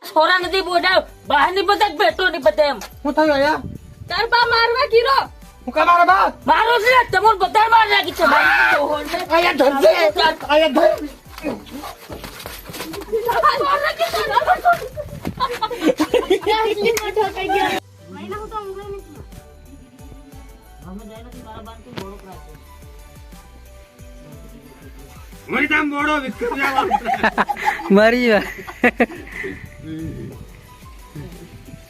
છોરા નથી બોડા બહાર ની બધા બેઠો ની બધા એમ હું થયું અહીંયા તાર બા મારવા કીરો હું કા મારા બા મારો છે ને તમને બધા માર નાખી છે મારી ડોહોને. અહીંયા ધરજે અહીંયા ધર અમે જાય નથી મારા બાન તું બોલો કરાશે મરી તામ બોડો વિક્રમ જાવા મરી વા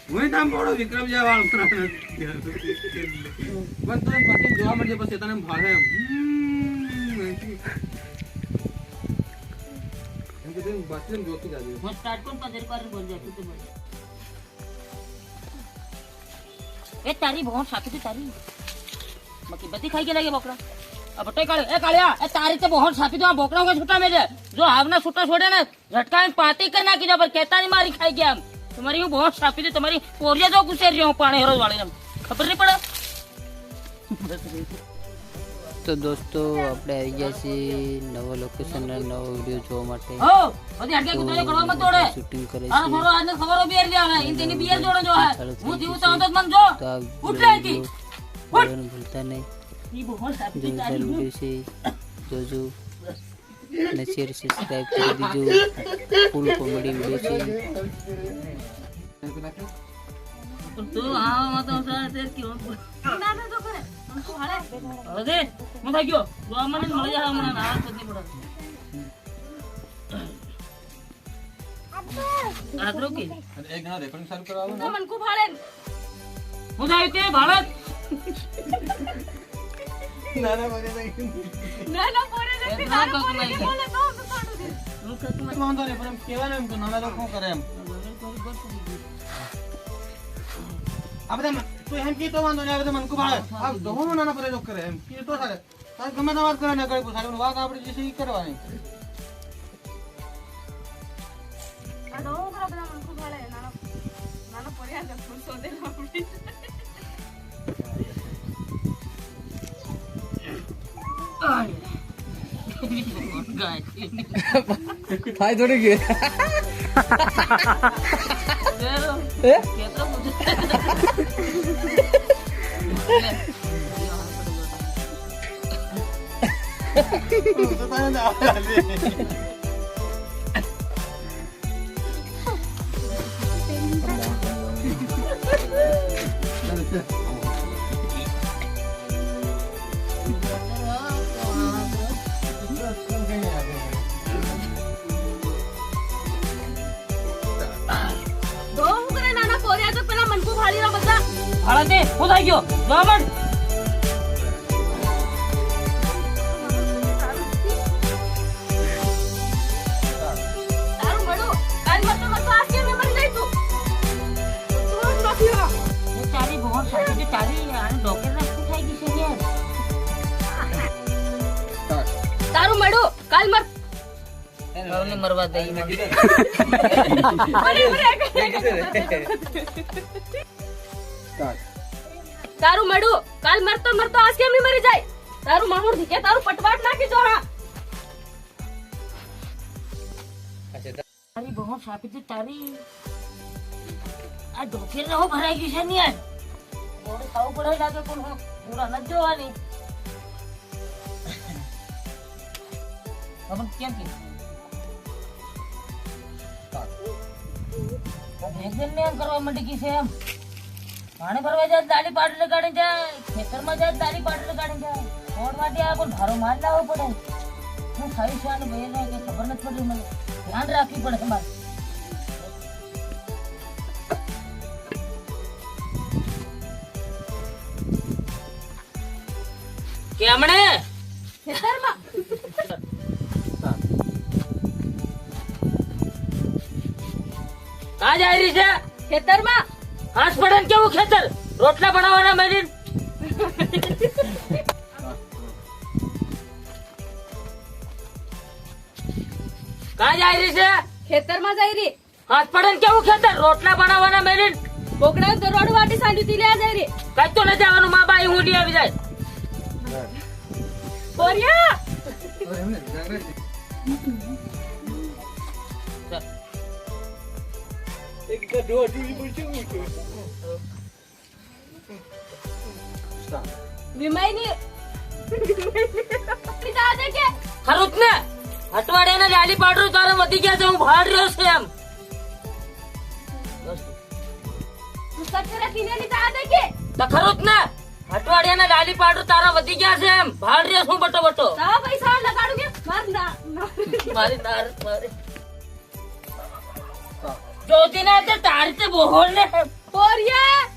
મરી તામ બોડો વિક્રમ જાવા મન તો પછી જોવા મળજે પછી તને ભાળે એમ કે તેમ બાથરૂમ જોતી જાજે હું સ્ટાર્ટ કોણ પંદર પર બોલ જા તું બોલ એ તારી બહુ સાચી હતી તારી બાકી બધી ખાઈ ગયા લાગે બોકડા अब बटे काले ए कालिया ए तारी तो बहुत छापी दो बोकड़ा को छूटा मेरे जो हावना छूटा छोड़े ना झटका में पाती करना की जब कहता नहीं मारी खाई गया हम तुम्हारी वो बहुत छापी थी तुम्हारी पोरिया जो गुस्से रही हूं पानी हरोज वाले ने खबर नहीं पड़ा તો દોસ્તો આપણે આવી ગયા છીએ નવો લોકેશન નવો વિડિયો જોવા માટે हो बदी हटके कुत्ते કરવા મત તોડે શૂટિંગ કરે આનો છે થોડો આજને ખબર બિયર લે આવે ઇન તેની બિયર જોડે જો હે હું જીવતો હું તો મન જો તો આ ઉઠ લે કી જોવાનું ભૂલતા નહીં ये बहुत छापी थी જોરદાર तारी વિડિયો છે જોજો અને શેર સબસ્ક્રાઇબ કરી દીજો ફૂલ કોમેડી વિડિયો છે तो हां मत सारा तेर की ના ના તો કરે મનકો હાલે अरे मैं भाई गयो जो મને મળી જાય મને ના પત્ની પડે આદરો કે એક ના રેકોર્ડિંગ ચાલુ કરાવો તો મનકો ફાળે હું જાય તે ભારત ના ના બોલે નહીં ના ના પોરે નથી ના, તારો કાકુ પોરે નહીં. બોલે તો હું તો કાઢું દે હું કતું વાંધો નહીં પણ એમ કહેવાય ને એમ તો નાના લોકો શું કરે એમ આ બધા તું એમ કીધો વાંધો નહીં આ બધા મનકુ ભાળે આ દોહો નાના પર લોકો કરે એમ કીધો સારે તારે ગમે તે વાત કરે ને કઈ પૂછાય વાત આપણે જે છે એ કરવાની આ દો કરો બધા મનકો ફાળે નાનો નાનો પોરે આ ફૂલ સોદે લાવડી ગાય થાય થોડી કે એ કેટલો બધું તો તારે ના આવે દો હું કરે નાના પોરે તો પેલા મનકો ફાળી રો બધા હાલા દે હું થઈ ગયો રામણ તારું મળું કાલ મત આ કે મે મરી જાય તું તું નથી આ ये तारी बहुत सारी जो तारी यार डॉक्टर ने શું થઈ ગઈ છે યાર તારું મળું કાલ મર હવે મરવા દઈ મરી મરે તારું મળું કાલ મરતો મરતો આજ કેમ નહીં મરી જાય તારું મામુર ધીકે તારું પટવાટ નાખી જો હા તારી બહુ સાપી છે તારી આ ડોકેર રહો ભરાઈ ગઈ છે ને યાર બોડે ખાવું પડે લાગે કોણ હો પૂરા ન જોવાની હવે કેમ કે એકદમ ને એમ કરવા માંડી ગઈ છે એમ પાણી ભરવા જાય દાડી પાટલે કાઢી જાય ખેતરમાં જાય દાડી પાટલે કાઢી જાય ફોડ માટે આ કોઈ ભારો માર લાવવો પડે હું ખાઈ છે અને ભાઈ ને કઈ ખબર નથી પડી મને ધ્યાન રાખવી પડે તમારે કેમણે ખેતરમાં કા જાય રહી છે ખેતરમાં હાથ પડે ને કેવું ખેતર રોટલા બનાવવાના મેરી કા જાય રહી છે ખેતરમાં જઈ રહી હાથ પડે ને કેવું ખેતર રોટલા બનાવવાના મેરી બોકડા તો રોડ વાટી સાંડી તી લે જઈ રહી કઈ તો ન જવાનું માં બાઈ ઊંડી આવી જાય બોરિયા એક ગઢો અઢી પડશે વિમાઈની પિતા દે કે ખરું જ ને અઠવાડિયાના લાલી પાડરું તારા વધી ગયા છે હું ભાડ રહ્યો છે એમ સત્તરા કિલોની તા દે કે તો ખરું જ ને અઠવાડિયાના લાલી પાડરું તારા વધી ગયા છે એમ ભાડ રહ્યો છું બટો બટો તારા પૈસા લગાડું કે માર ના મારી તાર મારી જોતી ના તારી તે બોલ ને પોરિયા